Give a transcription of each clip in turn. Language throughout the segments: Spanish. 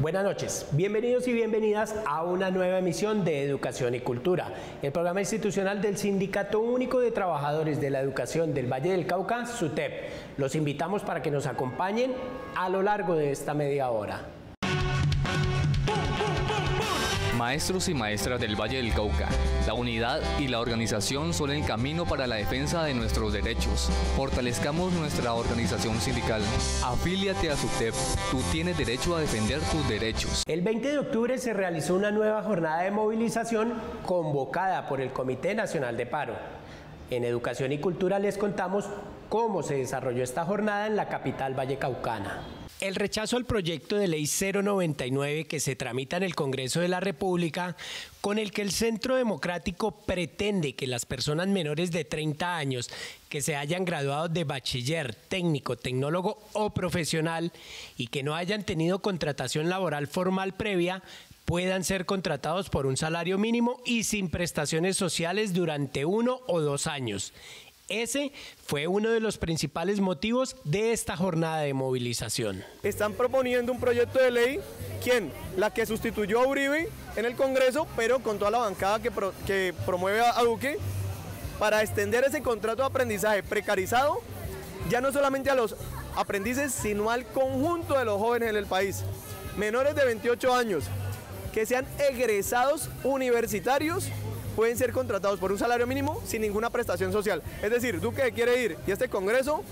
Buenas noches, bienvenidos y bienvenidas a una nueva emisión de Educación y Cultura, el programa institucional del Sindicato Único de Trabajadores de la Educación del Valle del Cauca, SUTEP. Los invitamos para que nos acompañen a lo largo de esta media hora. Maestros y maestras del Valle del Cauca, la unidad y la organización son el camino para la defensa de nuestros derechos. Fortalezcamos nuestra organización sindical. Afíliate a SUTEP, tú tienes derecho a defender tus derechos. El 20 de octubre se realizó una nueva jornada de movilización convocada por el Comité Nacional de Paro. En Educación y Cultura les contamos cómo se desarrolló esta jornada en la capital vallecaucana. El rechazo al proyecto de ley 099 que se tramita en el Congreso de la República, con el que el Centro Democrático pretende que las personas menores de 30 años que se hayan graduado de bachiller, técnico, tecnólogo o profesional y que no hayan tenido contratación laboral formal previa, puedan ser contratados por un salario mínimo y sin prestaciones sociales durante 1 o 2 años. Ese fue uno de los principales motivos de esta jornada de movilización. Están proponiendo un proyecto de ley, ¿quién? La que sustituyó a Uribe en el Congreso, pero con toda la bancada que promueve a Duque, para extender ese contrato de aprendizaje precarizado, ya no solamente a los aprendices, sino al conjunto de los jóvenes en el país. Menores de 28 años, que sean egresados universitarios, pueden ser contratados por un salario mínimo sin ninguna prestación social. Es decir, Duque quiere ir y este Congreso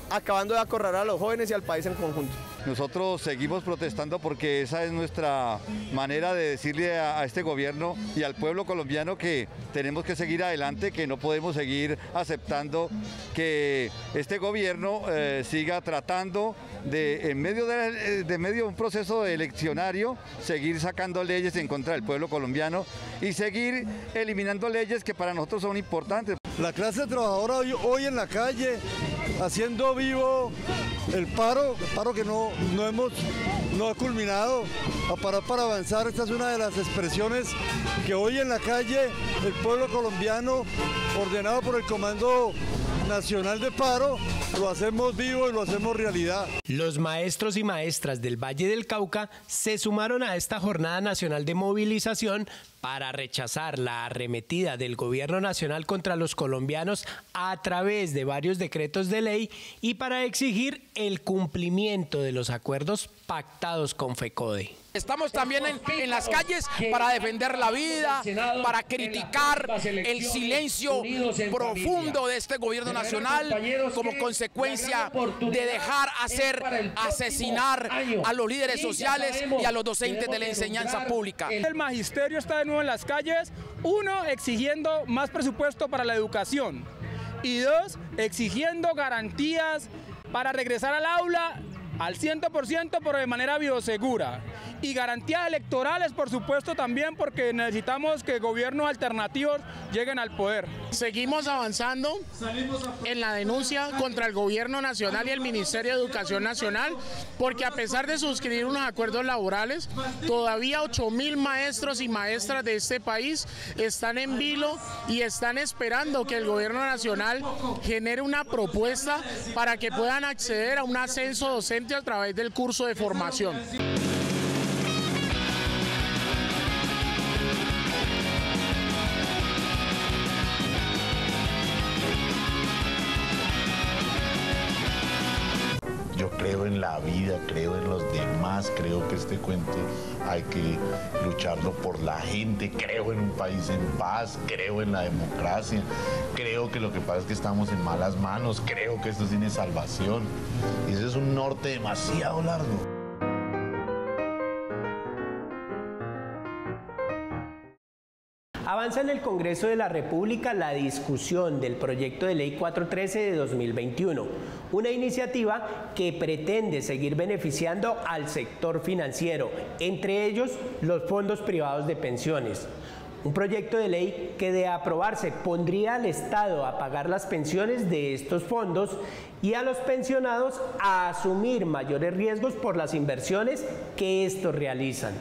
acabando de acorralar a los jóvenes y al país en conjunto. Nosotros seguimos protestando porque esa es nuestra manera de decirle a este gobierno y al pueblo colombiano que tenemos que seguir adelante, que no podemos seguir aceptando que este gobierno siga tratando de, en medio de un proceso eleccionario, seguir sacando leyes en contra del pueblo colombiano y seguir eliminando leyes que para nosotros son importantes. La clase trabajadora hoy en la calle, haciendo vivo el paro que no ha culminado, a parar para avanzar. Esta es una de las expresiones que hoy en la calle el pueblo colombiano, ordenado por el Comando Nacional de Paro, lo hacemos vivo y lo hacemos realidad. Los maestros y maestras del Valle del Cauca se sumaron a esta jornada nacional de movilización para rechazar la arremetida del gobierno nacional contra los colombianos a través de varios decretos de ley y para exigir el cumplimiento de los acuerdos pactados con FECODE. Estamos también en las calles para defender la vida, para criticar el silencio profundo de este gobierno nacional como consecuencia de dejar asesinar a los líderes sociales y a los docentes de la enseñanza pública. El magisterio está de nuevo en las calles, uno, exigiendo más presupuesto para la educación y dos, exigiendo garantías para regresar al aula al 100%, pero de manera biosegura. Y garantías electorales, por supuesto, también, porque necesitamos que gobiernos alternativos lleguen al poder. Seguimos avanzando en la denuncia contra el gobierno nacional y el Ministerio de Educación Nacional, porque a pesar de suscribir unos acuerdos laborales, todavía 8.000 maestros y maestras de este país están en vilo y están esperando que el gobierno nacional genere una propuesta para que puedan acceder a un ascenso docente a través del curso de formación. Yo creo en la vida, creo en los demás, creo que este cuento hay que lucharlo por la gente, creo en un país en paz, creo en la democracia, creo que lo que pasa es que estamos en malas manos, creo que esto tiene salvación. Y ese es un norte demasiado largo. Avanza en el Congreso de la República la discusión del proyecto de ley 413 de 2021, una iniciativa que pretende seguir beneficiando al sector financiero, entre ellos los fondos privados de pensiones. Un proyecto de ley que de aprobarse pondría al Estado a pagar las pensiones de estos fondos y a los pensionados a asumir mayores riesgos por las inversiones que estos realizan.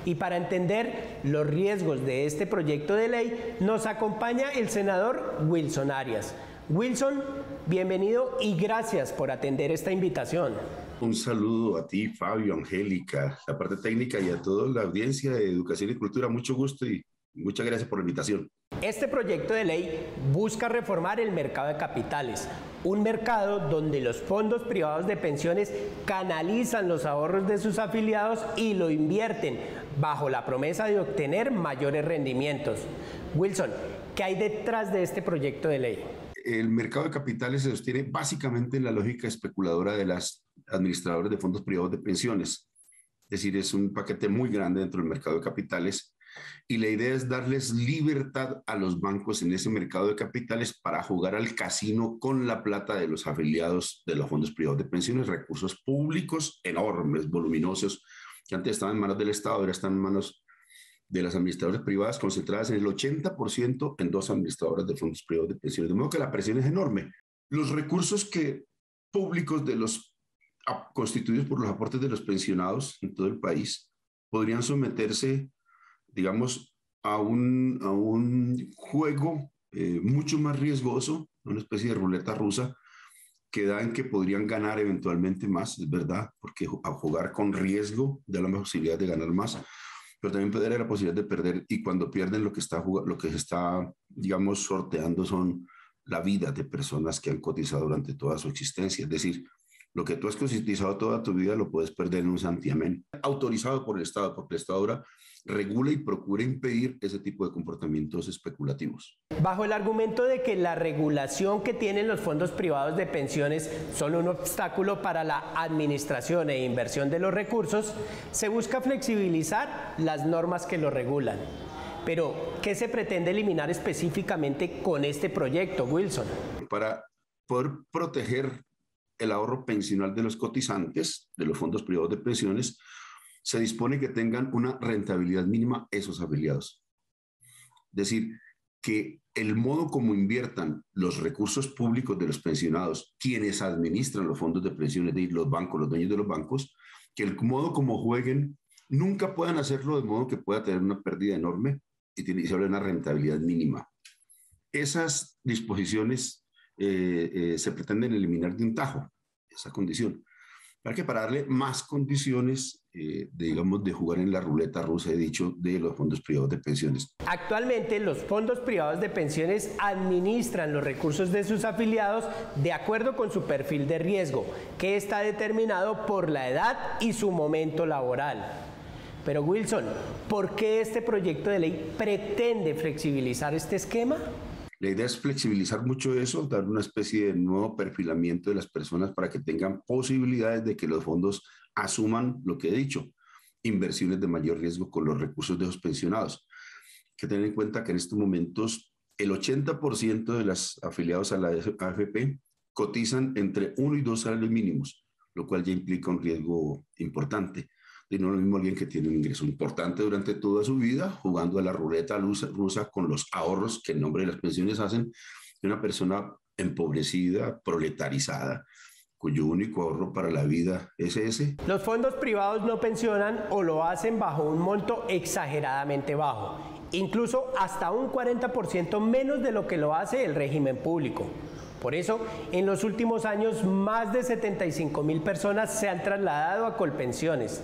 Y para entender los riesgos de este proyecto de ley, nos acompaña el senador Wilson Arias. Wilson, bienvenido y gracias por atender esta invitación. Un saludo a ti, Fabio, Angélica, la parte técnica y a toda la audiencia de Educación y Cultura. Mucho gusto y muchas gracias por la invitación. Este proyecto de ley busca reformar el mercado de capitales, un mercado donde los fondos privados de pensiones canalizan los ahorros de sus afiliados y lo invierten bajo la promesa de obtener mayores rendimientos. Wilson, ¿qué hay detrás de este proyecto de ley? El mercado de capitales se sostiene básicamente en la lógica especuladora de las administradoras de fondos privados de pensiones. Es decir, es un paquete muy grande dentro del mercado de capitales y la idea es darles libertad a los bancos en ese mercado de capitales para jugar al casino con la plata de los afiliados de los fondos privados de pensiones, recursos públicos enormes, voluminosos, que antes estaban en manos del Estado, ahora están en manos de las administradoras privadas, concentradas en el 80% en 2 administradoras de fondos privados de pensiones, de modo que la presión es enorme. Los recursos públicos de los constituidos por los aportes de los pensionados en todo el país podrían someterse, digamos, a un juego mucho más riesgoso, una especie de ruleta rusa, que da en que podrían ganar eventualmente más, es verdad, porque a jugar con riesgo da la posibilidad de ganar más, pero también puede haber la posibilidad de perder, y cuando pierden lo que se está, digamos, sorteando son la vida de personas que han cotizado durante toda su existencia. Es decir, lo que tú has cotizado toda tu vida lo puedes perder en un santiamén, autorizado por el Estado, porque el Estado ahora regula y procura impedir ese tipo de comportamientos especulativos. Bajo el argumento de que la regulación que tienen los fondos privados de pensiones son un obstáculo para la administración e inversión de los recursos, se busca flexibilizar las normas que lo regulan. Pero, ¿qué se pretende eliminar específicamente con este proyecto, Wilson? Para poder proteger el ahorro pensional de los cotizantes de los fondos privados de pensiones, se dispone que tengan una rentabilidad mínima esos afiliados. Es decir, que el modo como inviertan los recursos públicos de los pensionados, quienes administran los fondos de pensiones, de los bancos, los dueños de los bancos, que el modo como jueguen nunca puedan hacerlo de modo que pueda tener una pérdida enorme y se habla de una rentabilidad mínima. Esas disposiciones se pretenden eliminar de un tajo, esa condición. Para darle más condiciones, digamos, de jugar en la ruleta rusa, he dicho, de los fondos privados de pensiones. Actualmente, los fondos privados de pensiones administran los recursos de sus afiliados de acuerdo con su perfil de riesgo, que está determinado por la edad y su momento laboral. Pero Wilson, ¿por qué este proyecto de ley pretende flexibilizar este esquema? La idea es flexibilizar mucho eso, dar una especie de nuevo perfilamiento de las personas para que tengan posibilidades de que los fondos asuman lo que he dicho, inversiones de mayor riesgo con los recursos de los pensionados. Hay que tener en cuenta que en estos momentos el 80% de los afiliados a la AFP cotizan entre 1 y 2 salarios mínimos, lo cual ya implica un riesgo importante. Y no es lo mismo alguien que tiene un ingreso importante durante toda su vida, jugando a la ruleta rusa con los ahorros que en nombre de las pensiones hacen, de una persona empobrecida, proletarizada, cuyo único ahorro para la vida es ese. Los fondos privados no pensionan o lo hacen bajo un monto exageradamente bajo, incluso hasta un 40% menos de lo que lo hace el régimen público. Por eso, en los últimos años, más de 75.000 personas se han trasladado a Colpensiones.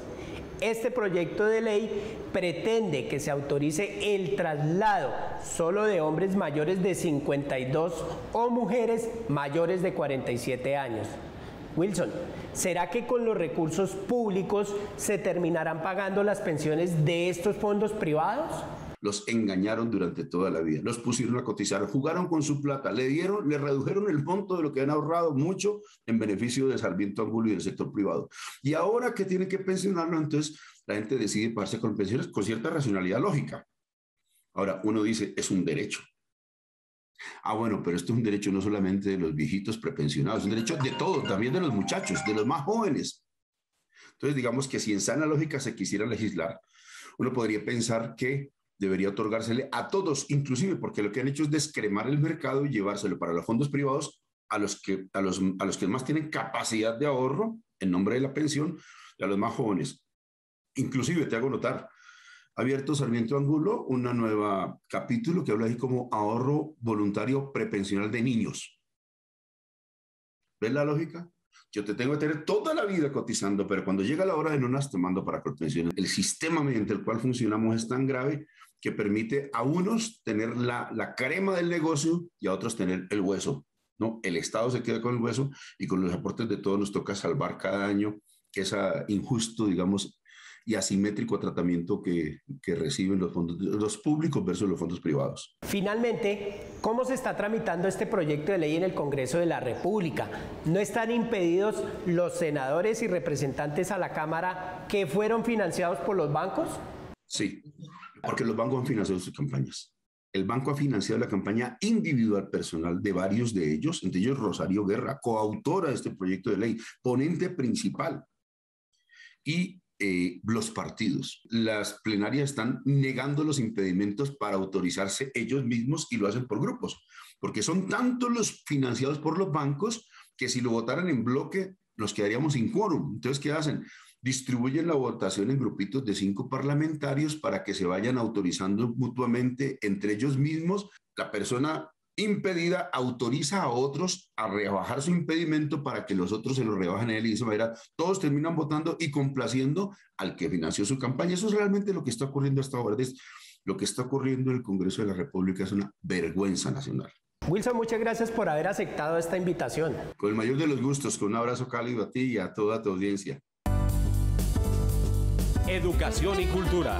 Este proyecto de ley pretende que se autorice el traslado solo de hombres mayores de 52 o mujeres mayores de 47 años. Wilson, ¿será que con los recursos públicos se terminarán pagando las pensiones de estos fondos privados? Los engañaron durante toda la vida, los pusieron a cotizar, jugaron con su plata, le redujeron el monto de lo que han ahorrado mucho en beneficio de Sarmiento Angulo y del sector privado. Y ahora que tienen que pensionarlo, entonces la gente decide pagarse con pensiones con cierta racionalidad lógica. Ahora, uno dice, es un derecho. Ah, bueno, pero esto es un derecho no solamente de los viejitos prepensionados, es un derecho de todos, también de los muchachos, de los más jóvenes. Entonces, digamos que si en sana lógica se quisiera legislar, uno podría pensar que debería otorgársele a todos, inclusive porque lo que han hecho es descremar el mercado y llevárselo para los fondos privados a los que más tienen capacidad de ahorro en nombre de la pensión y a los más jóvenes. Inclusive, te hago notar, ha abierto Sarmiento Angulo un nuevo capítulo que habla ahí como ahorro voluntario prepensional de niños. ¿Ves la lógica? Yo te tengo que tener toda la vida cotizando, pero cuando llega la hora de no las tomando para Colpensiones, el sistema mediante el cual funcionamos es tan grave que permite a unos tener la crema del negocio y a otros tener el hueso, ¿no? El Estado se queda con el hueso y con los aportes de todos nos toca salvar cada año ese injusto, digamos, y asimétrico tratamiento que reciben los fondos, los públicos versus los fondos privados. Finalmente, ¿cómo se está tramitando este proyecto de ley en el Congreso de la República? ¿No están impedidos los senadores y representantes a la Cámara que fueron financiados por los bancos? Sí, porque los bancos han financiado sus campañas. El banco ha financiado la campaña individual personal de varios de ellos, entre ellos Rosario Guerra, coautora de este proyecto de ley, ponente principal. Y los partidos. Las plenarias están negando los impedimentos para autorizarse ellos mismos y lo hacen por grupos, porque son tantos los financiados por los bancos que si lo votaran en bloque nos quedaríamos sin quórum. Entonces, ¿qué hacen? Distribuyen la votación en grupitos de 5 parlamentarios para que se vayan autorizando mutuamente entre ellos mismos. La persona impedida autoriza a otros a rebajar su impedimento para que los otros se lo rebajen a él y de esa manera todos terminan votando y complaciendo al que financió su campaña. Eso es realmente lo que está ocurriendo hasta ahora. Lo que está ocurriendo en el Congreso de la República es una vergüenza nacional. Wilson, muchas gracias por haber aceptado esta invitación. Con el mayor de los gustos, con un abrazo cálido a ti y a toda tu audiencia. Educación y cultura.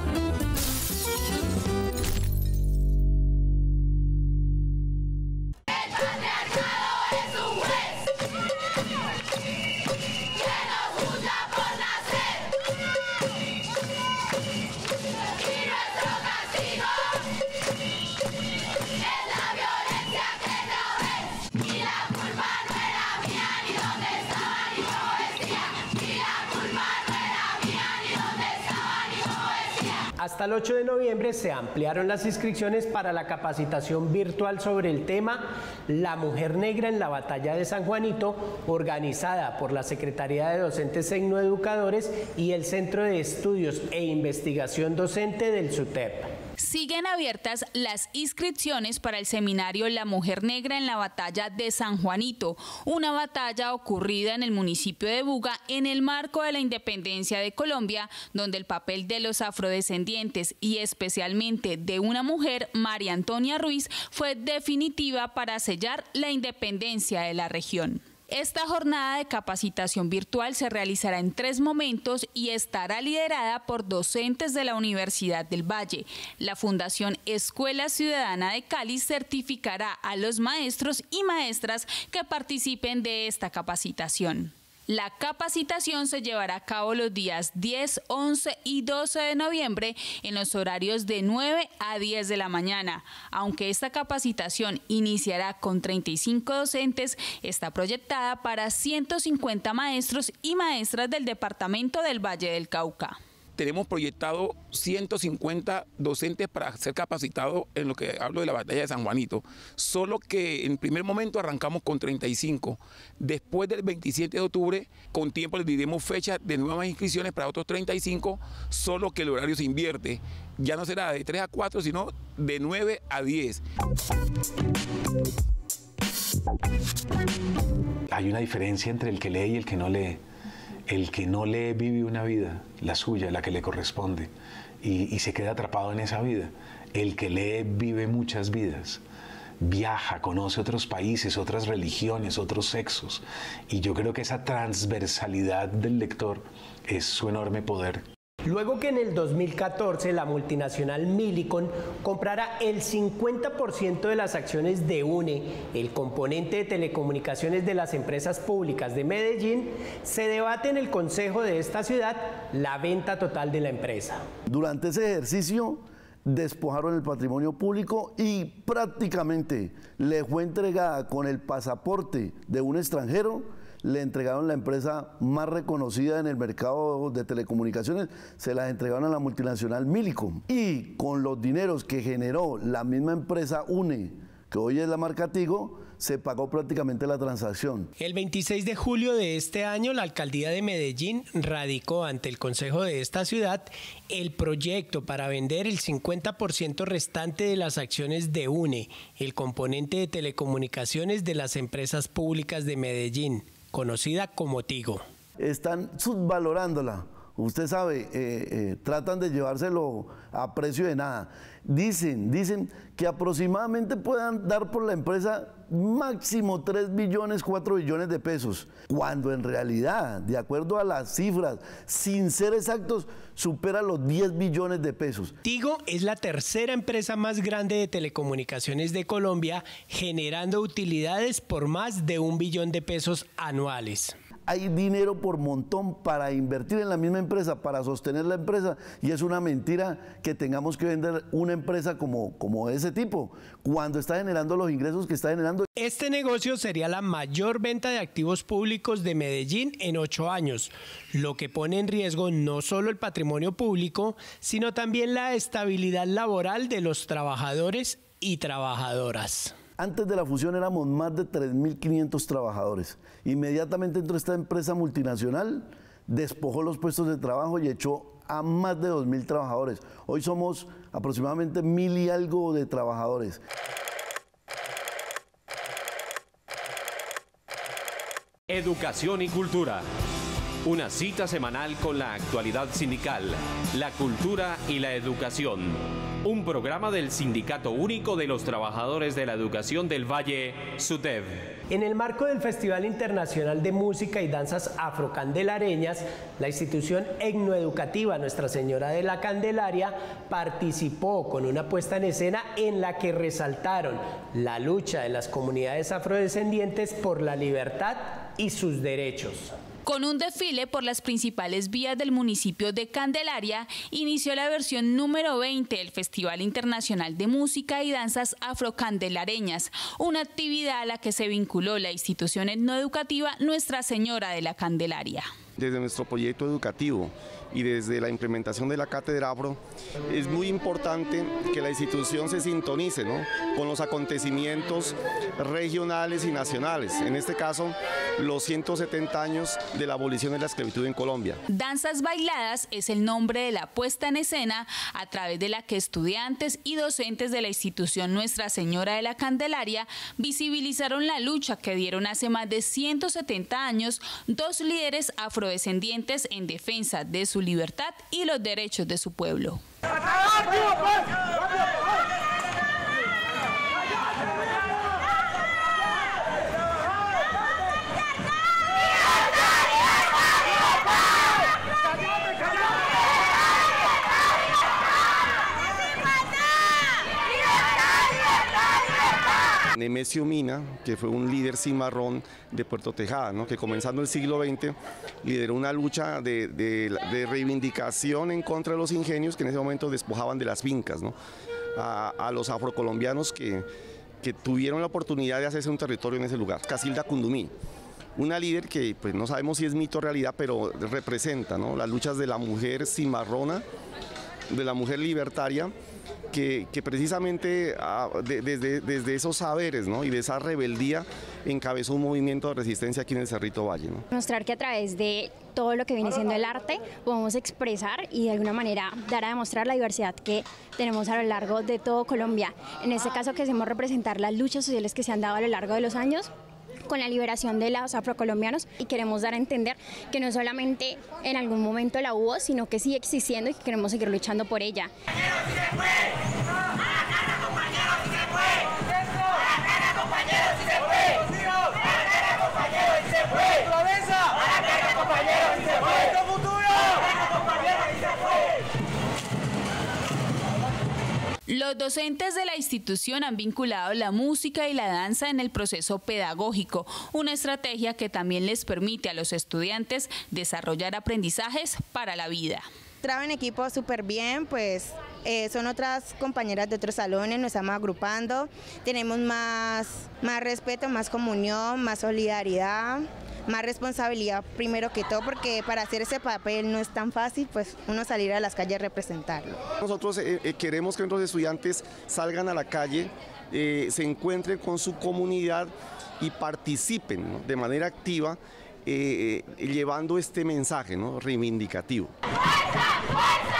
Hasta el 8 de noviembre se ampliaron las inscripciones para la capacitación virtual sobre el tema La Mujer Negra en la Batalla de San Juanito, organizada por la Secretaría de Docentes Tecnoeducadores y el Centro de Estudios e Investigación Docente del SUTEP. Siguen abiertas las inscripciones para el seminario La Mujer Negra en la Batalla de San Juanito, una batalla ocurrida en el municipio de Buga en el marco de la independencia de Colombia, donde el papel de los afrodescendientes y especialmente de una mujer, María Antonia Ruiz, fue definitiva para sellar la independencia de la región. Esta jornada de capacitación virtual se realizará en 3 momentos y estará liderada por docentes de la Universidad del Valle. La Fundación Escuela Ciudadana de Cali certificará a los maestros y maestras que participen de esta capacitación. La capacitación se llevará a cabo los días 10, 11 y 12 de noviembre en los horarios de 9 a 10 de la mañana. Aunque esta capacitación iniciará con 35 docentes, está proyectada para 150 maestros y maestras del departamento del Valle del Cauca. Tenemos proyectado 150 docentes para ser capacitados en lo que hablo de la batalla de San Juanito, solo que en primer momento arrancamos con 35. Después del 27 de octubre, con tiempo les diremos fecha de nuevas inscripciones para otros 35, solo que el horario se invierte. Ya no será de 3 a 4, sino de 9 a 10. Hay una diferencia entre el que lee y el que no lee. El que no lee vive una vida, la suya, la que le corresponde, y se queda atrapado en esa vida. El que lee vive muchas vidas, viaja, conoce otros países, otras religiones, otros sexos, y yo creo que esa transversalidad del lector es su enorme poder. Luego que en el 2014 la multinacional Millicom comprara el 50% de las acciones de UNE, el componente de telecomunicaciones de las empresas públicas de Medellín, se debate en el Consejo de esta ciudad la venta total de la empresa. Durante ese ejercicio despojaron el patrimonio público y prácticamente le fue entregada con el pasaporte de un extranjero. Le entregaron la empresa más reconocida en el mercado de telecomunicaciones, se las entregaron a la multinacional Millicom. Y con los dineros que generó la misma empresa UNE, que hoy es la marca Tigo, se pagó prácticamente la transacción. El 26 de julio de este año, la alcaldía de Medellín radicó ante el consejo de esta ciudad el proyecto para vender el 50% restante de las acciones de UNE, el componente de telecomunicaciones de las empresas públicas de Medellín. conocida como Tigo. Están subvalorándola. Usted sabe, tratan de llevárselo a precio de nada. Dicen que aproximadamente puedan dar por la empresa máximo 3 billones, 4 billones de pesos, cuando en realidad, de acuerdo a las cifras, sin ser exactos, supera los 10 billones de pesos. Tigo es la tercera empresa más grande de telecomunicaciones de Colombia, generando utilidades por más de 1 billón de pesos anuales. Hay dinero por montón para invertir en la misma empresa, para sostener la empresa, y es una mentira que tengamos que vender una empresa como ese tipo, cuando está generando los ingresos que está generando. Este negocio sería la mayor venta de activos públicos de Medellín en 8 años, lo que pone en riesgo no solo el patrimonio público, sino también la estabilidad laboral de los trabajadores y trabajadoras. Antes de la fusión éramos más de 3.500 trabajadores. Inmediatamente entró esta empresa multinacional, despojó los puestos de trabajo y echó a más de 2.000 trabajadores. Hoy somos aproximadamente 1.000 y algo de trabajadores. Educación y cultura. Una cita semanal con la actualidad sindical, la cultura y la educación. Un programa del Sindicato Único de los Trabajadores de la Educación del Valle, SUTEV. En el marco del Festival Internacional de Música y Danzas Afrocandelareñas, la institución etnoeducativa Nuestra Señora de la Candelaria participó con una puesta en escena en la que resaltaron la lucha de las comunidades afrodescendientes por la libertad y sus derechos. Con un desfile por las principales vías del municipio de Candelaria, inició la versión número 20 del Festival Internacional de Música y Danzas Afrocandelareñas, una actividad a la que se vinculó la institución etnoeducativa Nuestra Señora de la Candelaria. Desde nuestro proyecto educativo y desde la implementación de la cátedra afro, es muy importante que la institución se sintonice, ¿no?, con los acontecimientos regionales y nacionales, en este caso los 170 años de la abolición de la esclavitud en Colombia. Danzas Bailadas es el nombre de la puesta en escena a través de la que estudiantes y docentes de la institución Nuestra Señora de la Candelaria visibilizaron la lucha que dieron hace más de 170 años dos líderes afrodescendientes en defensa de su libertad y los derechos de su pueblo. Nemesio Mina, que fue un líder cimarrón de Puerto Tejada, ¿no?, que comenzando el siglo XX lideró una lucha de reivindicación en contra de los ingenios que en ese momento despojaban de las fincas, ¿no?, a los afrocolombianos que tuvieron la oportunidad de hacerse un territorio en ese lugar. Casilda Cundumí, una líder que pues no sabemos si es mito o realidad, pero representa, ¿no?, las luchas de la mujer cimarrona, de la mujer libertaria, que precisamente desde esos saberes, ¿no?, y de esa rebeldía encabezó un movimiento de resistencia aquí en el Cerrito Valle, ¿no? Mostrar que a través de todo lo que viene siendo el arte podemos expresar y de alguna manera dar a demostrar la diversidad que tenemos a lo largo de todo Colombia. En este caso quisimos representar las luchas sociales que se han dado a lo largo de los años con la liberación de los afrocolombianos, y queremos dar a entender que no solamente en algún momento la hubo, sino que sigue existiendo y que queremos seguir luchando por ella. Los docentes de la institución han vinculado la música y la danza en el proceso pedagógico, una estrategia que también les permite a los estudiantes desarrollar aprendizajes para la vida. Trabajo en equipo súper bien, pues son otras compañeras de otros salones, nos estamos agrupando, tenemos más respeto, más comunión, más solidaridad, más responsabilidad primero que todo, porque para hacer ese papel no es tan fácil, pues uno salir a las calles a representarlo. Nosotros queremos que nuestros estudiantes salgan a la calle, se encuentren con su comunidad y participen, ¿no?, de manera activa, llevando este mensaje, ¿no?, reivindicativo. ¡Fuerza! ¡Fuerza!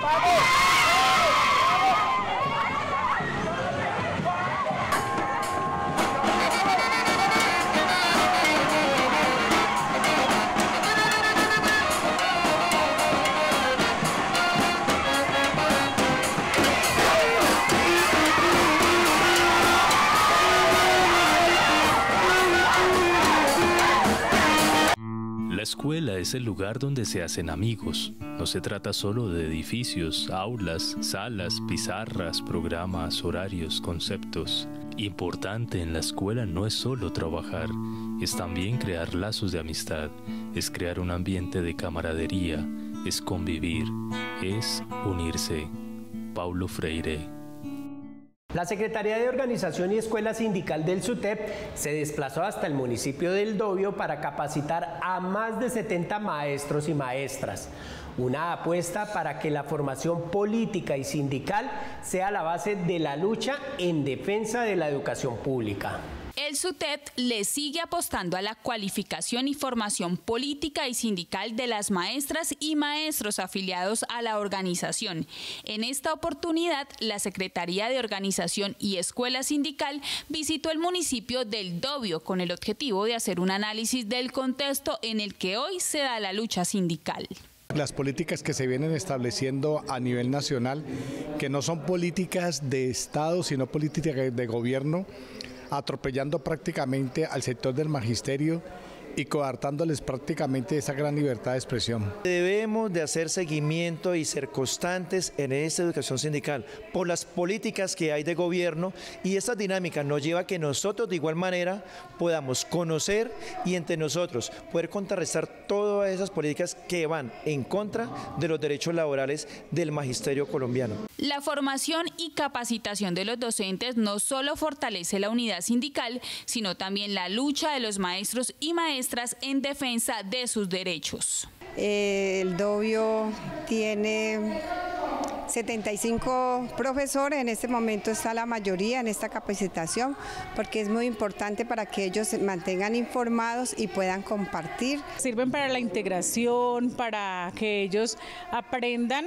¡Vamos! escuela es el lugar donde se hacen amigos. No se trata solo de edificios, aulas, salas, pizarras, programas, horarios, conceptos. Importante en la escuela no es solo trabajar, es también crear lazos de amistad, es crear un ambiente de camaradería, es convivir, es unirse. Paulo Freire. La Secretaría de Organización y Escuela Sindical del SUTEP se desplazó hasta el municipio del Dobio para capacitar a más de 70 maestros y maestras. Una apuesta para que la formación política y sindical sea la base de la lucha en defensa de la educación pública. El SUTEP le sigue apostando a la cualificación y formación política y sindical de las maestras y maestros afiliados a la organización. En esta oportunidad, la Secretaría de Organización y Escuela Sindical visitó el municipio del Dobio con el objetivo de hacer un análisis del contexto en el que hoy se da la lucha sindical. Las políticas que se vienen estableciendo a nivel nacional, que no son políticas de Estado, sino políticas de gobierno, atropellando prácticamente al sector del magisterio y coartándoles prácticamente esa gran libertad de expresión. Debemos de hacer seguimiento y ser constantes en esta educación sindical por las políticas que hay de gobierno, y esta dinámica nos lleva a que nosotros de igual manera podamos conocer y entre nosotros poder contrarrestar todas esas políticas que van en contra de los derechos laborales del magisterio colombiano. La formación y capacitación de los docentes no solo fortalece la unidad sindical, sino también la lucha de los maestros y maestras en defensa de sus derechos. El Dobio tiene 75 profesores, en este momento está la mayoría en esta capacitación, porque es muy importante para que ellos se mantengan informados y puedan compartir. Sirven para la integración, para que ellos aprendan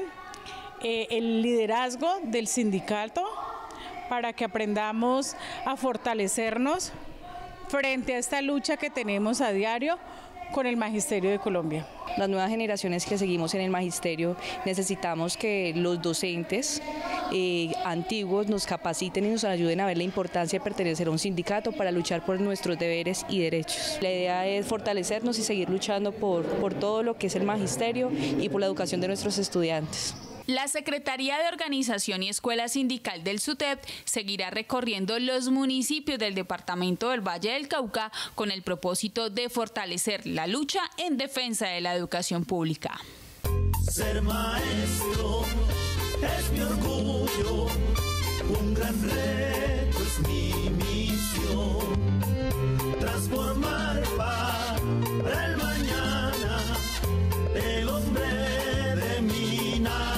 el liderazgo del sindicato, para que aprendamos a fortalecernos frente a esta lucha que tenemos a diario con el Magisterio de Colombia. Las nuevas generaciones que seguimos en el magisterio necesitamos que los docentes antiguos nos capaciten y nos ayuden a ver la importancia de pertenecer a un sindicato para luchar por nuestros deberes y derechos. La idea es fortalecernos y seguir luchando por todo lo que es el magisterio y por la educación de nuestros estudiantes. La Secretaría de Organización y Escuela Sindical del SUTEP seguirá recorriendo los municipios del departamento del Valle del Cauca con el propósito de fortalecer la lucha en defensa de la educación pública. Ser maestro es mi orgullo, un gran reto es mi misión, transformar para el mañana el hombre de mi nación.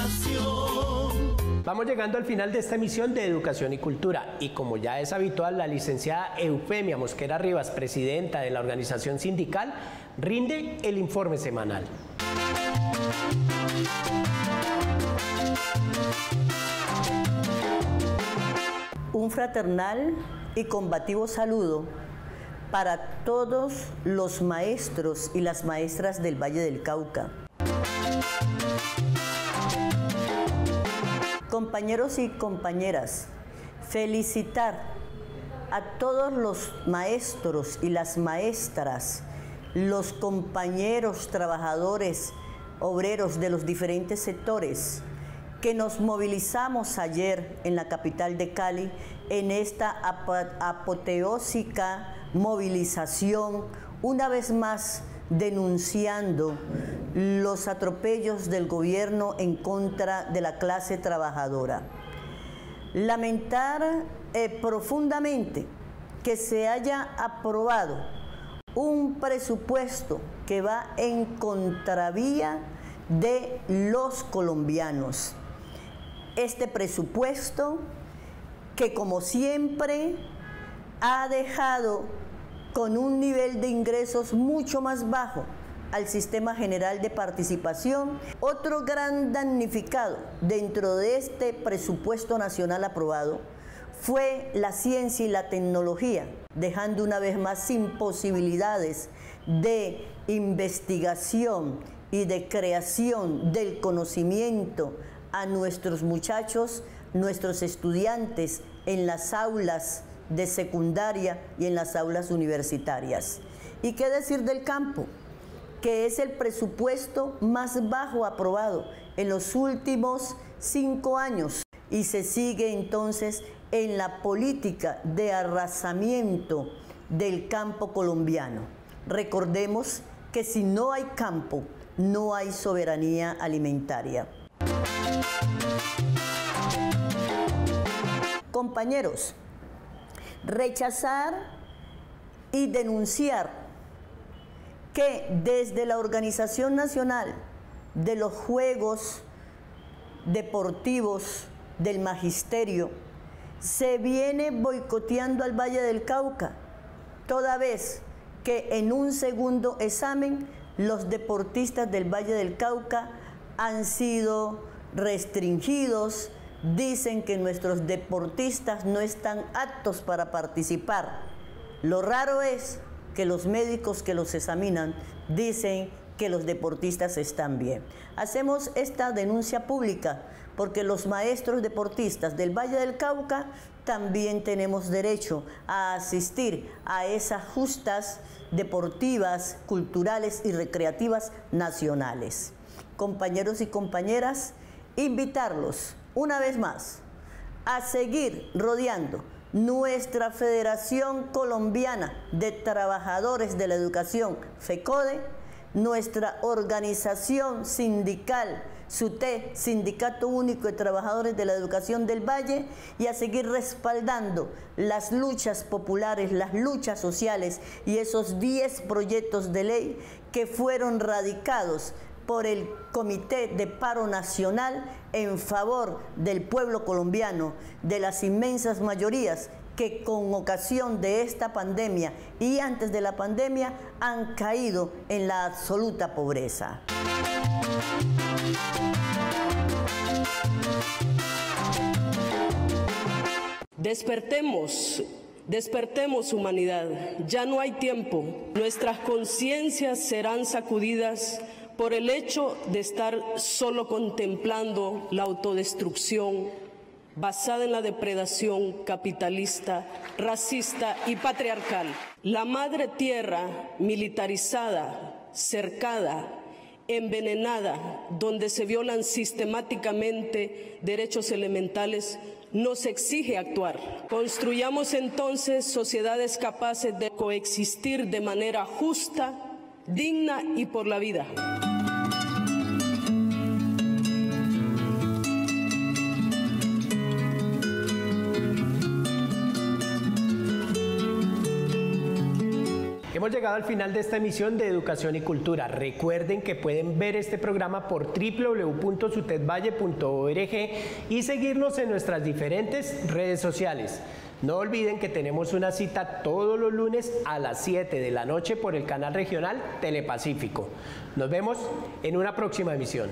Vamos llegando al final de esta emisión de Educación y Cultura, y como ya es habitual, la licenciada Eufemia Mosquera Rivas, presidenta de la organización sindical, rinde el informe semanal. Un fraternal y combativo saludo para todos los maestros y las maestras del Valle del Cauca. Compañeros y compañeras, felicitar a todos los maestros y las maestras, los compañeros trabajadores, obreros de los diferentes sectores, que nos movilizamos ayer en la capital de Cali en esta apoteósica movilización, una vez más denunciando los atropellos del gobierno en contra de la clase trabajadora. Lamentar profundamente que se haya aprobado un presupuesto que va en contravía de los colombianos. Este presupuesto que, como siempre, ha dejado con un nivel de ingresos mucho más bajo al Sistema General de Participación. Otro gran damnificado dentro de este presupuesto nacional aprobado fue la ciencia y la tecnología, dejando una vez más sin posibilidades de investigación y de creación del conocimiento a nuestros muchachos, nuestros estudiantes en las aulas de secundaria y en las aulas universitarias. ¿Y qué decir del campo? que es el presupuesto más bajo aprobado en los últimos 5 años, y se sigue entonces en la política de arrasamiento del campo colombiano. Recordemos que si no hay campo, no hay soberanía alimentaria. Compañeros, rechazar y denunciar que desde la Organización Nacional de los Juegos Deportivos del Magisterio se viene boicoteando al Valle del Cauca, toda vez que en un segundo examen los deportistas del Valle del Cauca han sido restringidos, dicen que nuestros deportistas no están aptos para participar. Lo raro es que los médicos que los examinan dicen que los deportistas están bien. Hacemos esta denuncia pública porque los maestros deportistas del Valle del Cauca también tenemos derecho a asistir a esas justas deportivas, culturales y recreativas nacionales. Compañeros y compañeras, invitarlos una vez más a seguir rodeando nuestra Federación Colombiana de Trabajadores de la Educación, FECODE, nuestra organización sindical, SUTE, Sindicato Único de Trabajadores de la Educación del Valle, y a seguir respaldando las luchas populares, las luchas sociales y esos 10 proyectos de ley que fueron radicados por el Comité de Paro Nacional en favor del pueblo colombiano, de las inmensas mayorías que con ocasión de esta pandemia y antes de la pandemia han caído en la absoluta pobreza. Despertemos, despertemos humanidad, ya no hay tiempo. Nuestras conciencias serán sacudidas por el hecho de estar solo contemplando la autodestrucción basada en la depredación capitalista, racista y patriarcal. La madre tierra militarizada, cercada, envenenada, donde se violan sistemáticamente derechos elementales, nos exige actuar. Construyamos entonces sociedades capaces de coexistir de manera justa, digna y por la vida. Hemos llegado al final de esta emisión de Educación y Cultura. Recuerden que pueden ver este programa por www.sutedvalle.org y seguirnos en nuestras diferentes redes sociales. No olviden que tenemos una cita todos los lunes a las 7 de la noche por el canal regional Telepacífico. Nos vemos en una próxima emisión.